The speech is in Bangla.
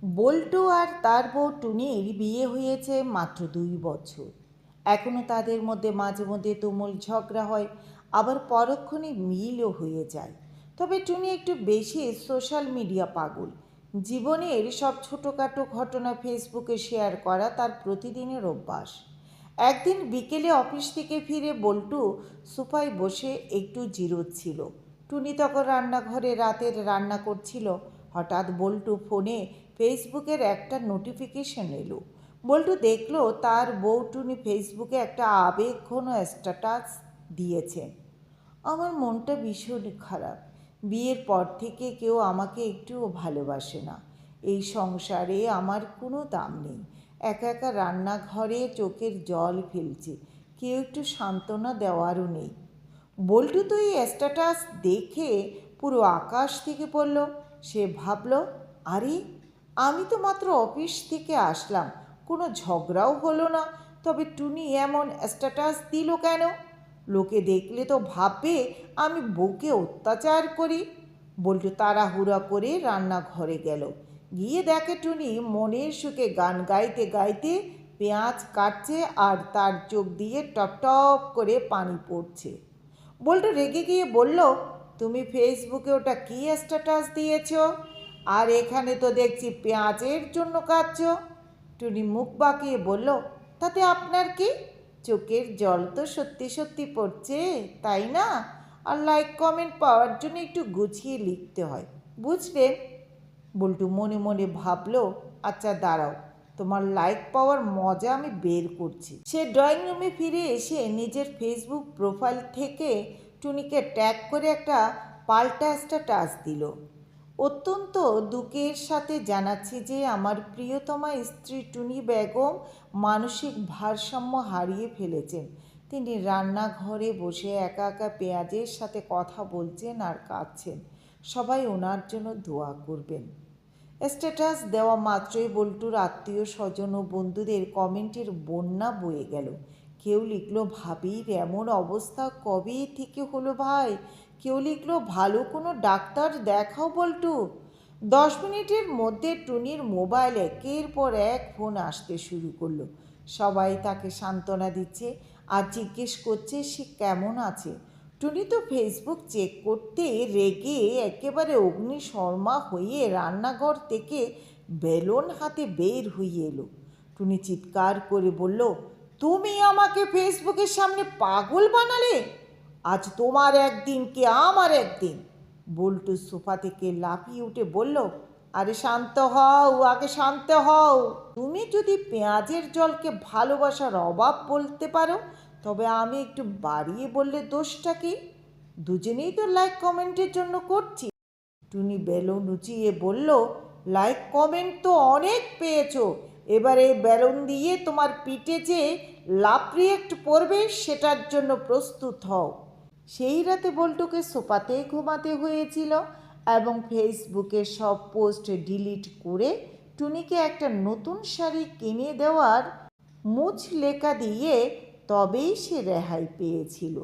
বল্টু আর তার বউ টুনির বিয়ে হয়েছে মাত্র 2 বছর। এখনও তাদের মধ্যে মাঝে মধ্যে তুমুল ঝগড়া হয়, আবার পরক্ষণে মিলও হয়ে যায়। তবে টুনি একটু বেশি সোশ্যাল মিডিয়া পাগল। জীবনের সব ছোটোখাটো ঘটনা ফেসবুকে শেয়ার করা তার প্রতিদিনের অভ্যাস। একদিন বিকেলে অফিস থেকে ফিরে বল্টু সোফায় বসে একটু জিরোচ্ছিল। টুনি তখন রান্নাঘরে রাতের রান্না করছিল। হঠাৎ বল্টু ফোনে ফেসবুকের একটা নোটিফিকেশন এলো। বল্টু দেখলো তার বউ টুনি ফেসবুকে একটা আবেগঘন স্ট্যাটাস দিয়েছেন। আমার মনটা ভীষণ খারাপ। বিয়ের পর থেকে কেউ আমাকে একটুও ভালোবাসে না। এই সংসারে আমার কোনো দাম নেই। একা একা রান্নাঘরে চোখের জল ফেলছি, কেউ একটু সান্ত্বনা দেওয়ারও নেই। বল্টু তো এই স্ট্যাটাস দেখে পুরো আকাশ থেকে পড়ল। সে ভাবল, আরে আমি তো মাত্র অফিস থেকে আসলাম, কোনো ঝগড়াও হলো না, তবে টুনি এমন স্ট্যাটাস দিল কেন? লোকে দেখলে তো ভাববে আমি বউকে অত্যাচার করি। বল্টু তাড়াহুড়া করে রান্নাঘরে গেল। গিয়ে দেখে টুনি মনের সুখে গান গাইতে গাইতে পেঁয়াজ কাটছে আর তার চোখ দিয়ে টপ টপ করে পানি পড়ছে। বল্টু রেগে গিয়ে বলল, তুমি ফেসবুকে ওটা কী স্ট্যাটাস দিয়েছ? আর এখানে তো দেখছি পেঁয়াজের জন্য কাঁদছ। টুনি মুখ বাঁকিয়ে বলল, তাতে আপনার কি? চোখের জল তো সত্যি সত্যি পড়ছে, তাই না? আর লাইক কমেন্ট পাওয়ার জন্য একটু গুছিয়ে লিখতে হয়, বুঝলেন? বল্টু মনে মনে ভাবল, আচ্ছা দাঁড়াও, তোমার লাইক পাওয়ার মজা আমি বের করছি। সে ড্রয়িং রুমে ফিরে এসে নিজের ফেসবুক প্রোফাইল থেকে টুনিকে ট্যাগ করে একটা পাল্টা স্ট্যাটাস দিল। অত্যন্ত দুঃখের সাথে জানাচ্ছি যে আমার প্রিয়তমা স্ত্রী টুনি বেগম মানসিক ভারসাম্য হারিয়ে ফেলেছেন। তিনি রান্নাঘরে বসে একা একা পেঁয়াজের সাথে কথা বলছেন আর কাঁদছেন। সবাই ওনার জন্য দোয়া করবেন। স্ট্যাটাস দেওয়া মাত্রই বল্টুর আত্মীয় স্বজন ও বন্ধুদের কমেন্টের বন্যা বয়ে গেল। কেউ লিখলো, ভাবির এমন অবস্থা কবে থেকে হলো ভাই? কেউ লিখলো, ভালো কোনো ডাক্তার দেখাও বল্টু। 10 মিনিটের মধ্যে টুনির মোবাইল একের পর এক ফোন আসতে শুরু করলো। সবাই তাকে সান্ত্বনা দিচ্ছে আর জিজ্ঞেস করছে সে কেমন আছে। টুনি তো ফেসবুক চেক করতে রেগে একেবারে অগ্নিশর্মা হয়ে রান্নাঘর থেকে বেলুন হাতে বের হয়ে এলো। টুনি চিৎকার করে বলল, তুমি আমাকে ফেসবুকের সামনে পাগল বানালে? আজ তোমার একদিন কি আমার একদিন? বল্টু সোফা থেকে লাফিয়ে উঠে বলল, আরে শান্ত হও, আগে শান্ত হও। তুমি যদি পেঁয়াজের জলকে ভালোবাসার অভাব বলতে পারো, তবে আমি একটু বাড়িয়ে বললে দোষটা কি? দুজনেই তো লাইক কমেন্টের জন্য করছি। টুনি বেলুন উঁচিয়ে বলল, লাইক কমেন্ট তো অনেক পেয়েছো, এবার এই বেলুন দিয়ে তোমার পিঠে যে লাভ রিয়েক্ট পড়বে সেটার জন্য প্রস্তুত হও। সেই রাতে বল্টুকে সোফাতে ঘুমাতে হয়েছিল এবং ফেসবুকে সব পোস্ট ডিলিট করে টুনিকে একটা নতুন শাড়ি কিনে দেওয়ার মুচলেকা দিয়ে তবেই সে রেহাই পেয়েছিল।